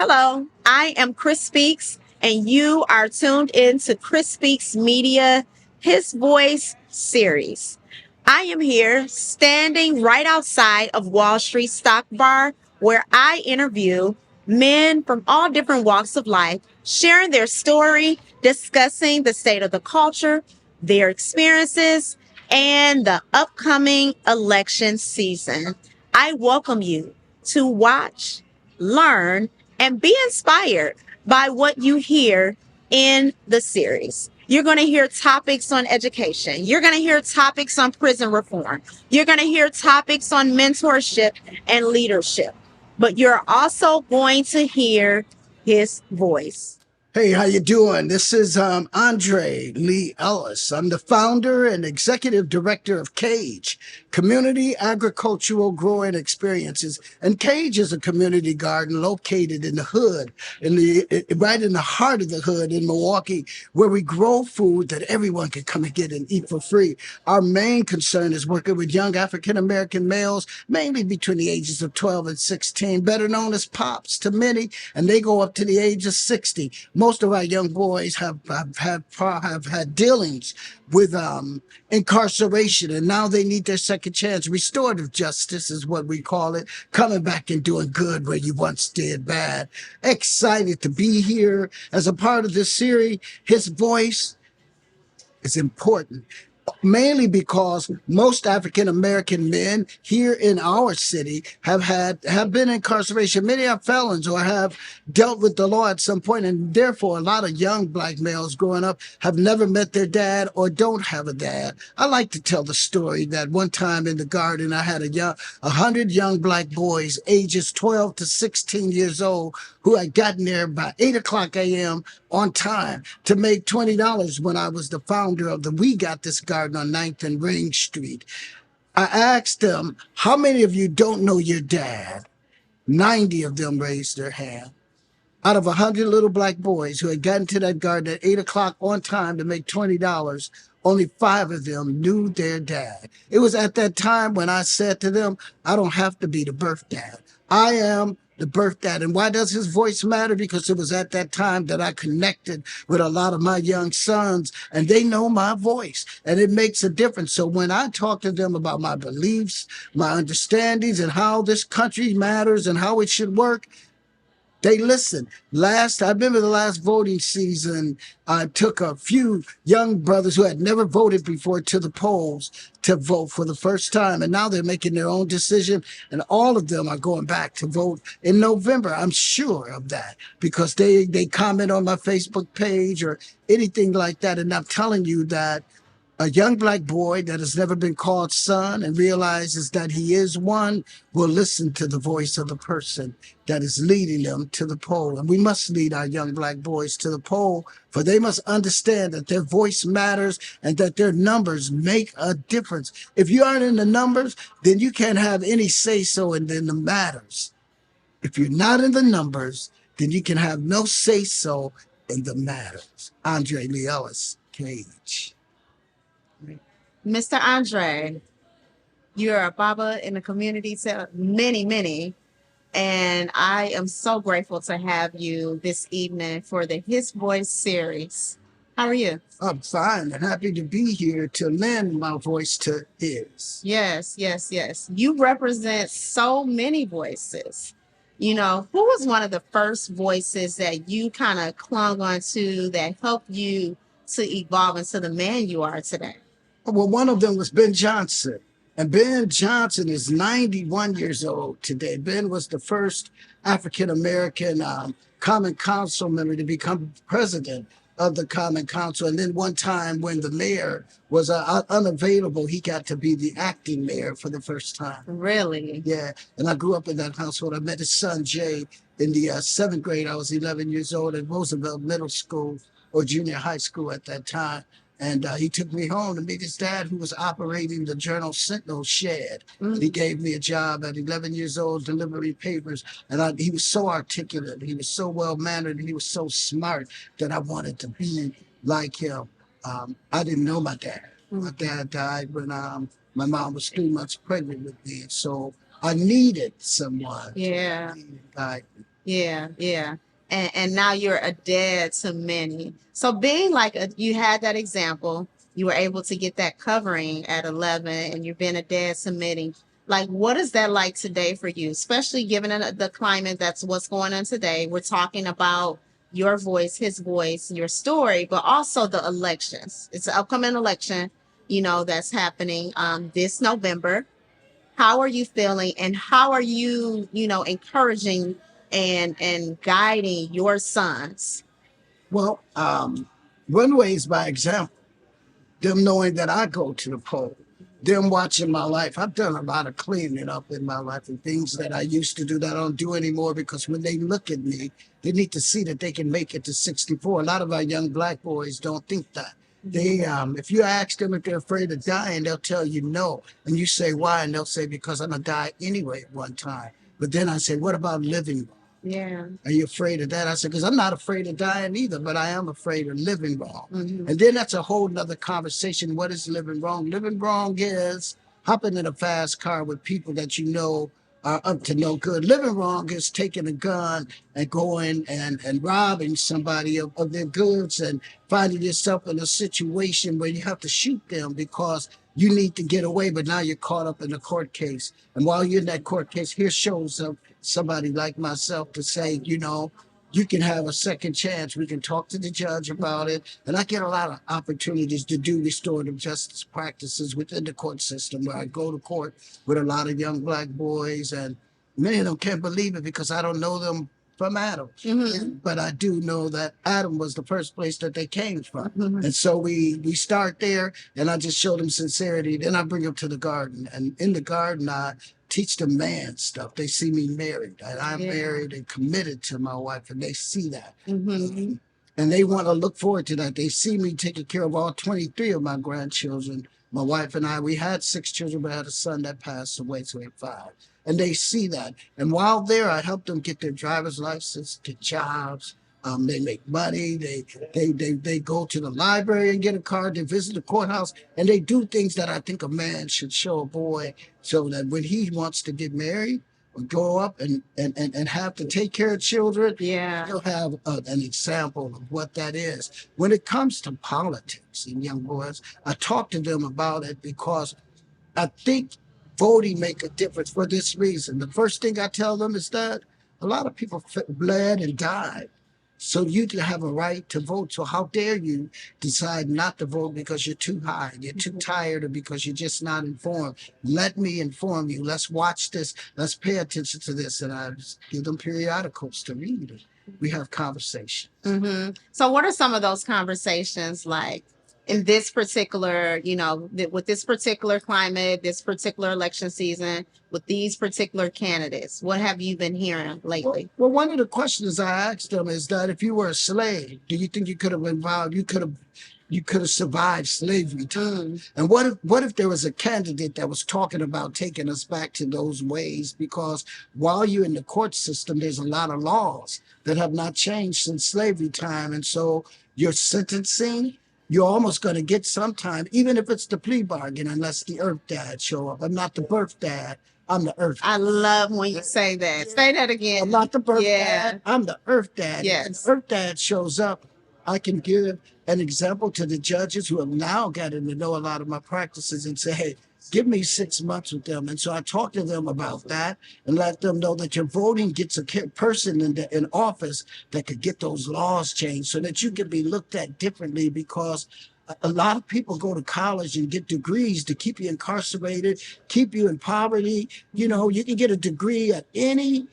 Hello, I am KrysSpeaks, and you are tuned in to KrysSpeaks Media, His Voice series. I am here standing right outside of Wall Street Stock Bar, where I interview men from all different walks of life, sharing their story, discussing the state of the culture, their experiences, and the upcoming election season. I welcome you to watch, learn, and be inspired by what you hear in the series. You're going to hear topics on education. You're going to hear topics on prison reform. You're going to hear topics on mentorship and leadership. But you're also going to hear his voice. Hey, how you doing? This is Andre Lee Ellis. I'm the founder and executive director of Cage, Community Agricultural Growing Experiences. And Cage is a community garden located in the hood, right in the heart of the hood in Milwaukee, where we grow food that everyone can come and get and eat for free. Our main concern is working with young African-American males, mainly between the ages of 12 and 16, better known as pops to many, and they go up to the age of 60. Most of our young boys have had dealings with incarceration, and now they need their second chance. Restorative justice is what we call it, coming back and doing good where you once did bad. Excited to be here as a part of this series. His voice is important, mainly because most African American men here in our city have been incarceration. Many are felons or have dealt with the law at some point, and therefore a lot of young black males growing up have never met their dad or don't have a dad. I like to tell the story that one time in the garden I had 100 young black boys ages 12 to 16 years old who had gotten there by 8 o'clock a.m. on time to make $20 when I was the founder of We Got This Garden on 9th and Ring Street. I asked them, how many of you don't know your dad? 90 of them raised their hand. Out of 100 little black boys who had gotten to that garden at 8 o'clock on time to make $20, only 5 of them knew their dad. It was at that time when I said to them, I don't have to be the birth dad. I am the birth dad. And why does his voice matter? Because it was at that time that I connected with a lot of my young sons, and they know my voice, and it makes a difference. So when I talk to them about my beliefs, my understandings, and how this country matters and how it should work, they listen. I remember the last voting season, I took a few young brothers who had never voted before to the polls to vote for the first time. And now they're making their own decision. And all of them are going back to vote in November. I'm sure of that because they comment on my Facebook page or anything like that. And I'm telling you that a young black boy that has never been called son and realizes that he is one will listen to the voice of the person that is leading them to the poll. And we must lead our young black boys to the poll, for they must understand that their voice matters and that their numbers make a difference. If you aren't in the numbers, then you can't have any say-so in the matters. If you're not in the numbers, then you can have no say-so in the matters. Andre Lee Ellis, Cage. Mr. Andre, you're a Baba in the community to many. And I am so grateful to have you this evening for the His Voice series. How are you? I'm fine and happy to be here to lend my voice to his. Yes. You represent so many voices. You know, who was one of the first voices that you kind of clung onto that helped you to evolve into the man you are today? Well, one of them was Ben Johnson. And Ben Johnson is 91 years old today. Ben was the first African-American Common Council member to become president of the Common Council. And then one time when the mayor was unavailable, he got to be the acting mayor for the first time. Really? Yeah. And I grew up in that household. I met his son, Jay, in the 7th grade. I was 11 years old at Roosevelt Middle School or junior high school at that time. And he took me home to meet his dad, who was operating the Journal Sentinel shed. And he gave me a job at 11 years old, delivering papers. And he was so articulate. He was so well-mannered. And he was so smart that I wanted to be like him. I didn't know my dad. My dad died when my mom was 3 months pregnant with me. So I needed someone Yeah. to guide me. Yeah, yeah. And now you're a dad to many. So being like you had that example, you were able to get that covering at 11 and you've been a dad to many. Like, what is that like today for you, especially given the climate that's what's going on today? We're talking about your voice, his voice, your story, but also the elections. It's an upcoming election, that's happening this November. How are you feeling, and how are you, encouraging and guiding your sons? Well, one way is by example. Them knowing that I go to the poll, them watching my life. I've done a lot of cleaning up in my life and things that I used to do that I don't do anymore because when they look at me, they need to see that they can make it to 64. A lot of our young black boys don't think that. They, if you ask them if they're afraid of dying, they'll tell you no. And you say, why? And they'll say, because I'm going to die anyway at one time. But then I say, what about living? Yeah. Are you afraid of that? I said, because I'm not afraid of dying either, but I am afraid of living wrong. Mm-hmm. And then that's a whole nother conversation. What is living wrong? Living wrong is hopping in a fast car with people that you know are up to no good. Living wrong is taking a gun and going and robbing somebody of their goods and finding yourself in a situation where you have to shoot them because you need to get away, but now you're caught up in a court case. And while you're in that court case, here shows up somebody like myself to say, you can have a second chance. We can talk to the judge about it. And I get a lot of opportunities to do restorative justice practices within the court system where I go to court with a lot of young black boys. And many of them can't believe it because I don't know them from Adam. Mm-hmm. But I do know that Adam was the first place that they came from. Mm-hmm. And so we start there and I just show them sincerity. Then I bring them to the garden. And in the garden, I teach them man stuff. They see me married, and I'm married and committed to my wife, and they see that. Mm-hmm. And they want to look forward to that. They see me taking care of all 23 of my grandchildren. My wife and I, we had 6 children, but I had a son that passed away, so we had 5. And they see that. And while there, I help them get their driver's license, get jobs. They make money. They go to the library and get a card. They visit the courthouse, and they do things that I think a man should show a boy, so that when he wants to get married or grow up and have to take care of children, Yeah. he'll have an example of what that is. When it comes to politics and young boys, I talk to them about it because I think voting make a difference for this reason. The first thing I tell them is that a lot of people bled and died so you can have a right to vote. So how dare you decide not to vote because you're too high, you're too tired, or because you're just not informed? Let me inform you. Let's watch this. Let's pay attention to this. And I give them periodicals to read. We have conversation. Mm-hmm. So what are some of those conversations like in this particular, with this particular climate, this particular election season, with these particular candidates? What have you been hearing lately? Well, one of the questions I asked them is that if you were a slave, do you think you could have survived slavery time? And what if there was a candidate that was talking about taking us back to those ways? Because while you're in the court system, there's a lot of laws that have not changed since slavery time. And so your sentencing, you're almost going to get some time, even if it's the plea bargain, unless the earth dad show up. I'm not the birth dad. I'm the earth dad. I love when you say that. Say that again. I'm not the birth dad. I'm the earth dad. Yes. If the earth dad shows up, I can give an example to the judges who have now gotten to know a lot of my practices and say, hey, give me 6 months with them. And so I talk to them about that and let them know that your voting gets a person in office that could get those laws changed so that you can be looked at differently, because a lot of people go to college and get degrees to keep you incarcerated, keep you in poverty. You can get a degree at any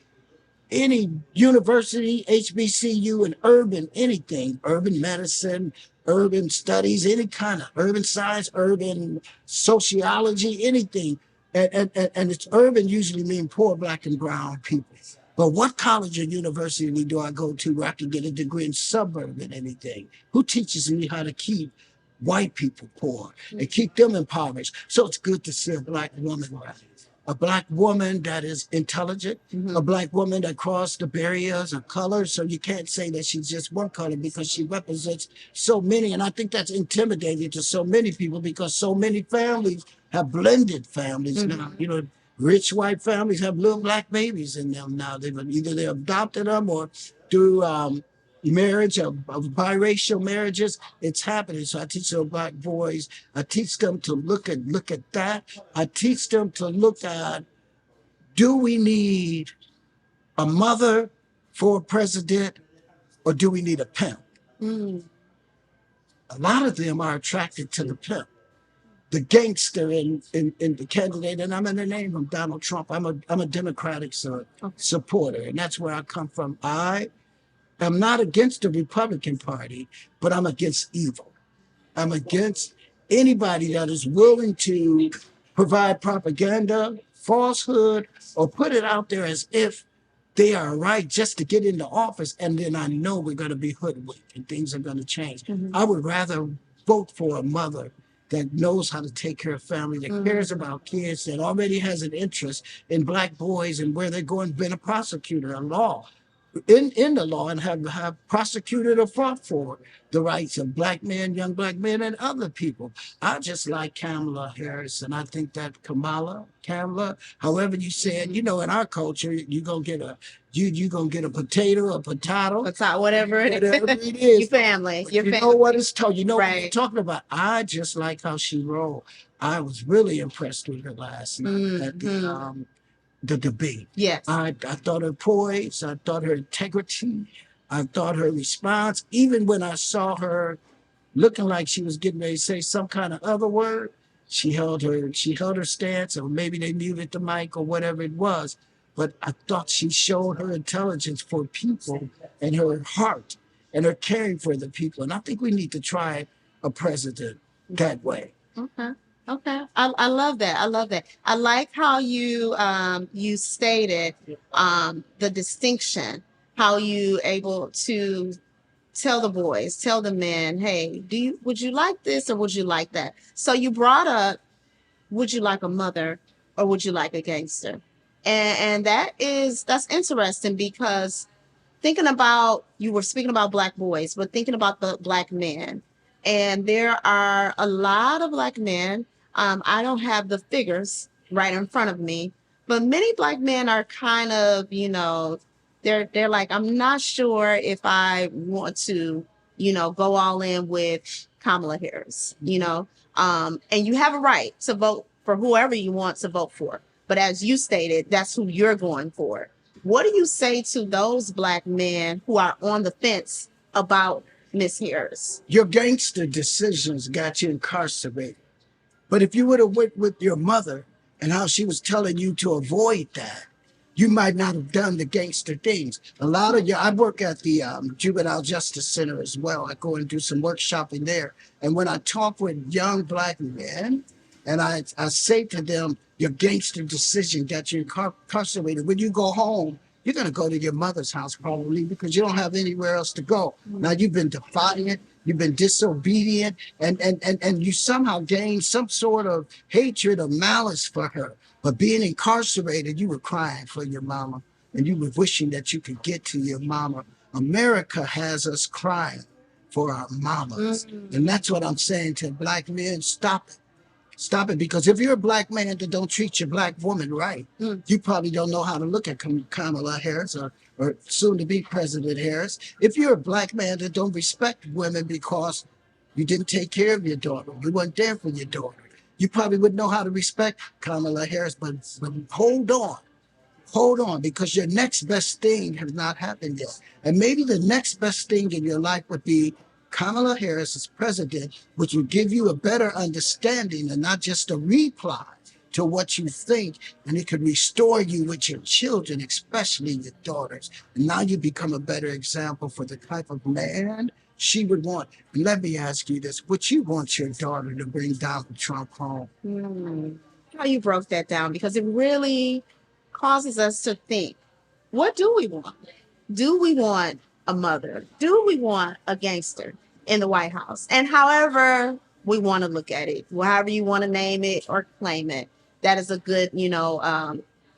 university, HBCU, and urban medicine, urban studies, any kind of urban science, urban sociology, anything. And it's urban usually mean poor black and brown people. But what college or university do I go to where I can get a degree in suburban anything? Who teaches me how to keep white people poor and keep them impoverished? So it's good to see a black woman around. A black woman that is intelligent, a black woman that crossed the barriers of color. So you can't say that she's just one color because she represents so many. And I think that's intimidating to so many people because so many families have blended families now. Rich white families have little black babies in them now. Either they adopted them or through marriage of biracial marriages. It's happening. So I teach little black boys. I teach them to look at that. I teach them to look at, do we need a mother for a president, or do we need a pimp? Mm. A lot of them are attracted to the pimp, the gangster in the candidate, and I'm in the name of Donald Trump. I'm a Democratic supporter, and that's where I come from. I am not against the Republican Party, but I'm against evil. I'm against anybody that is willing to provide propaganda, falsehood, or put it out there as if they are right just to get into office, and then I know we're going to be hoodwinked and things are going to change. Mm-hmm. I would rather vote for a mother that knows how to take care of family, that cares about kids, that already has an interest in black boys and where they're going, been a prosecutor, a law, in the law, and have prosecuted or fought for the rights of black men, young black men, and other people. I just like Kamala Harris, and I think that Kamala, however you say it, in our culture, you gonna get a potato, a potato, Whatever it is. Your family. You know what it's told. You know what Right. you're talking about. I just like how she rolled. I was really impressed with her last night at the debate. Yes. I thought her poise, I thought her integrity, I thought her response, even when I saw her looking like she was getting ready to say some kind of other word, she held her stance, or maybe they muted the mic or whatever it was. But I thought she showed her intelligence for people and her heart and her caring for the people. And I think we need to try a president that way. Okay. Okay. I love that. I love that. I like how you stated the distinction, how you able to tell the boys, tell the men, hey, would you like this or would you like that? So you brought up, would you like a mother or would you like a gangster? And that's interesting, because you were speaking about black boys, but thinking about the black men. And there are a lot of black men. I don't have the figures right in front of me, but many black men are kind of, they're like, I'm not sure if I want to, go all in with Kamala Harris, and you have a right to vote for whoever you want to vote for. But as you stated, that's who you're going for. What do you say to those black men who are on the fence about Miss Harris? Your gangster decisions got you incarcerated. But if you would have went with your mother and how she was telling you to avoid that, you might not have done the gangster things. A lot of I work at the Juvenile Justice Center as well. I go and do some workshopping there. And when I talk with young black men, and I say to them, your gangster decision got you incarcerated. When you go home, you're going to go to your mother's house probably, because you don't have anywhere else to go. Now you've been defiant, you've been disobedient, and you somehow gained some sort of hatred or malice for her. But being incarcerated, you were crying for your mama, and you were wishing that you could get to your mama. America has us crying for our mamas. And that's what I'm saying to black men. Stop it. Stop it, because if you're a black man that don't treat your black woman right, you probably don't know how to look at Kamala Harris or soon to be President Harris. If you're a black man that don't respect women because you didn't take care of your daughter, you weren't there for your daughter, you probably wouldn't know how to respect Kamala Harris. But hold on, because your next best thing has not happened yet. And maybe the next best thing in your life would be Kamala Harris as president, which would give you a better understanding and not just a reply to what you think. And it could restore you with your children, especially your daughters. And now you become a better example for the type of man she would want. And let me ask you this. Would you want your daughter to bring Donald Trump home? How you broke that down, because it really causes us to think, what do we want? Do we want a mother? Do we want a gangster in the White House? And however we want to look at it, however you want to name it or claim it, that is a good,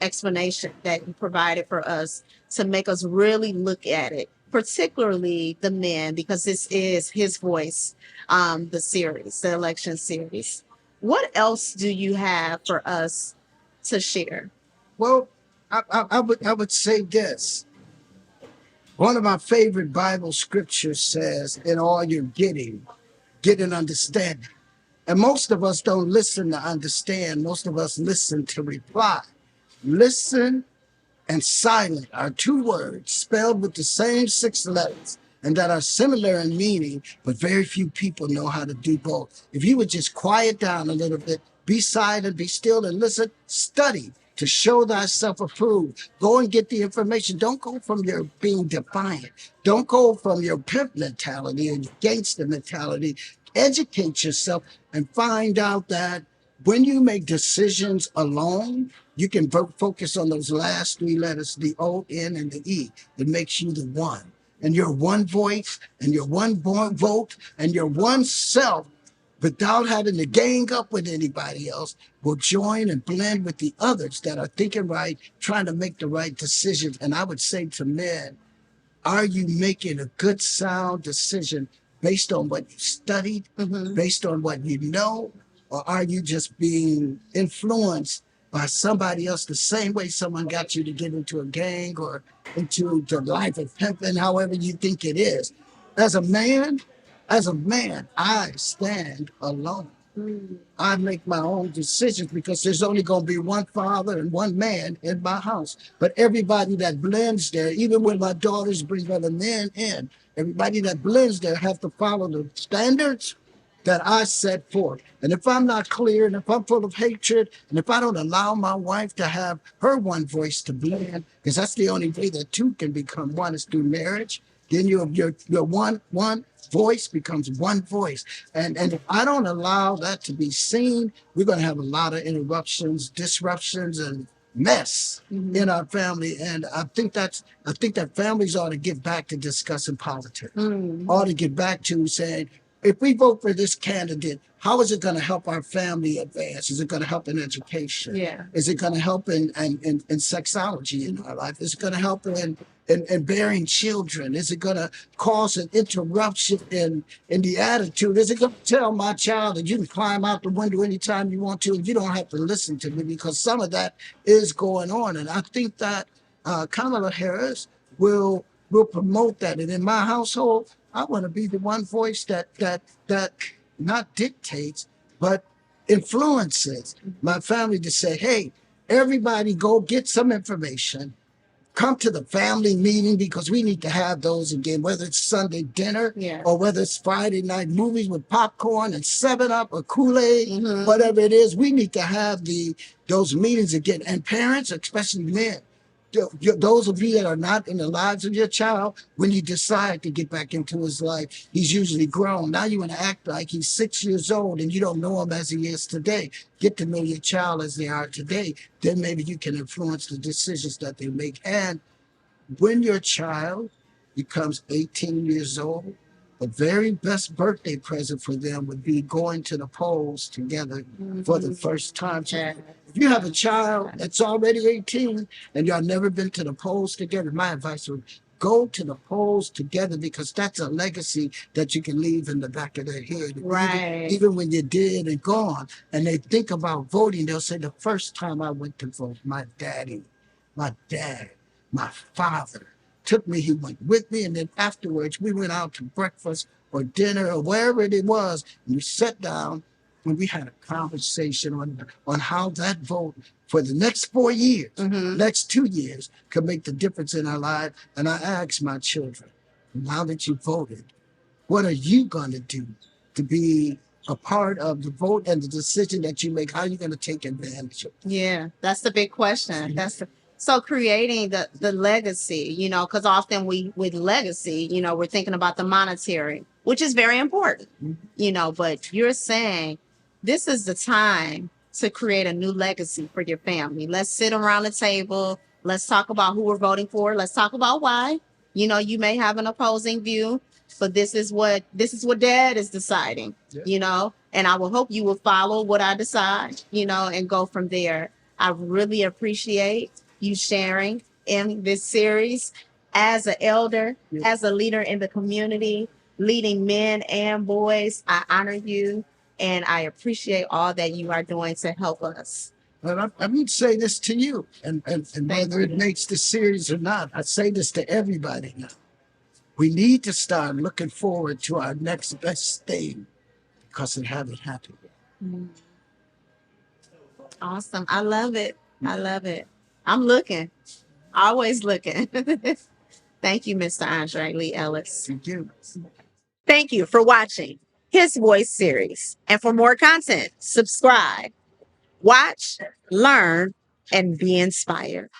explanation that you provided for us to make us really look at it, particularly the men, because this is his voice, the election series. What else do you have for us to share? Well, I would say this. One of my favorite Bible scriptures says, "In all you're getting, get an understanding." And most of us don't listen to understand. Most of us listen to reply. Listen and silent are two words spelled with the same six letters and that are similar in meaning, but very few people know how to do both. If you would just quiet down a little bit, be silent, be still, and listen, study to show thyself approved. Go and get the information. Don't go from your being defiant. Don't go from your pimp mentality or gangster mentality. Educate yourself and find out that when you make decisions alone, you can focus on those last three letters, the O, N, and the E. It makes you the one. And your one voice, and your one vote, and your one self, without having to gang up with anybody else, will join and blend with the others that are thinking right, trying to make the right decisions. And I would say to men, are you making a good, sound decision based on what you studied, based on what you know, or are you just being influenced by somebody else the same way someone got you to get into a gang or into the life of pimping, however you think it is? As a man, I stand alone. I make my own decisions because there's only going to be one father and one man in my house. But everybody that blends there, even when my daughters bring other men in, everybody that blends there have to follow the standards that I set forth. And if I'm not clear, and if I'm full of hatred, and if I don't allow my wife to have her one voice to blend, because that's the only way that two can become one is through marriage, then your one voice becomes one voice. And if I don't allow that to be seen, we're going to have a lot of interruptions, disruptions, and mess in our family. And I think that families ought to get back to discussing politics. Ought to get back to saying, if we vote for this candidate, how is it going to help our family advance? Is it going to help in education? Yeah. Is it going to help in sexology in our life? Is it going to help in bearing children? Is it going to cause an interruption in the attitude? Is it going to tell my child that you can climb out the window anytime you want to and you don't have to listen to me? Because some of that is going on. And I think that Kamala Harris will promote that. And in my household, I want to be the one voice that not dictates, but influences my family to say, hey, everybody go get some information. Come to the family meeting because we need to have those again, whether it's Sunday dinner or whether it's Friday night movies with popcorn and 7-Up or Kool-Aid, whatever it is, we need to have those meetings again. And parents, especially men, those of you that are not in the lives of your child, when you decide to get back into his life, he's usually grown. Now you want to act like he's 6 years old and you don't know him as he is today. Get to know your child as they are today. Then maybe you can influence the decisions that they make. And when your child becomes 18 years old, the very best birthday present for them would be going to the polls together for the first time. So if you have a child that's already 18 and y'all never been to the polls together, my advice would go to the polls together because that's a legacy that you can leave in the back of their head. Right. Even when you're dead and gone and they think about voting, they'll say, the first time I went to vote, my dad, my father took me, he went with me, and then afterwards we went out to breakfast or dinner or wherever it was, and we sat down and we had a conversation on how that vote for the next 4 years, next 2 years, could make the difference in our life. And I asked my children, now that you voted, what are you going to do to be a part of the vote and the decision that you make? How are you going to take advantage of it? Yeah, that's the big question. So creating the legacy, because often with legacy, we're thinking about the monetary, which is very important, but you're saying this is the time to create a new legacy for your family. Let's sit around the table. Let's talk about who we're voting for. Let's talk about why. You may have an opposing view, but this is what dad is deciding, and I will hope you will follow what I decide, and go from there. I really appreciate you sharing in this series as an elder, as a leader in the community, leading men and boys. I honor you and I appreciate all that you are doing to help us. But I would say this to you, and Thank whether it you. makes the series or not, I say this to everybody now. We need to start looking forward to our next best thing because it haven't happened yet. Awesome. I love it. I love it. I'm looking, always looking. Thank you, Mr. Andre Lee Ellis. Thank you. Thank you for watching His Voice series. And for more content, subscribe, watch, learn, and be inspired.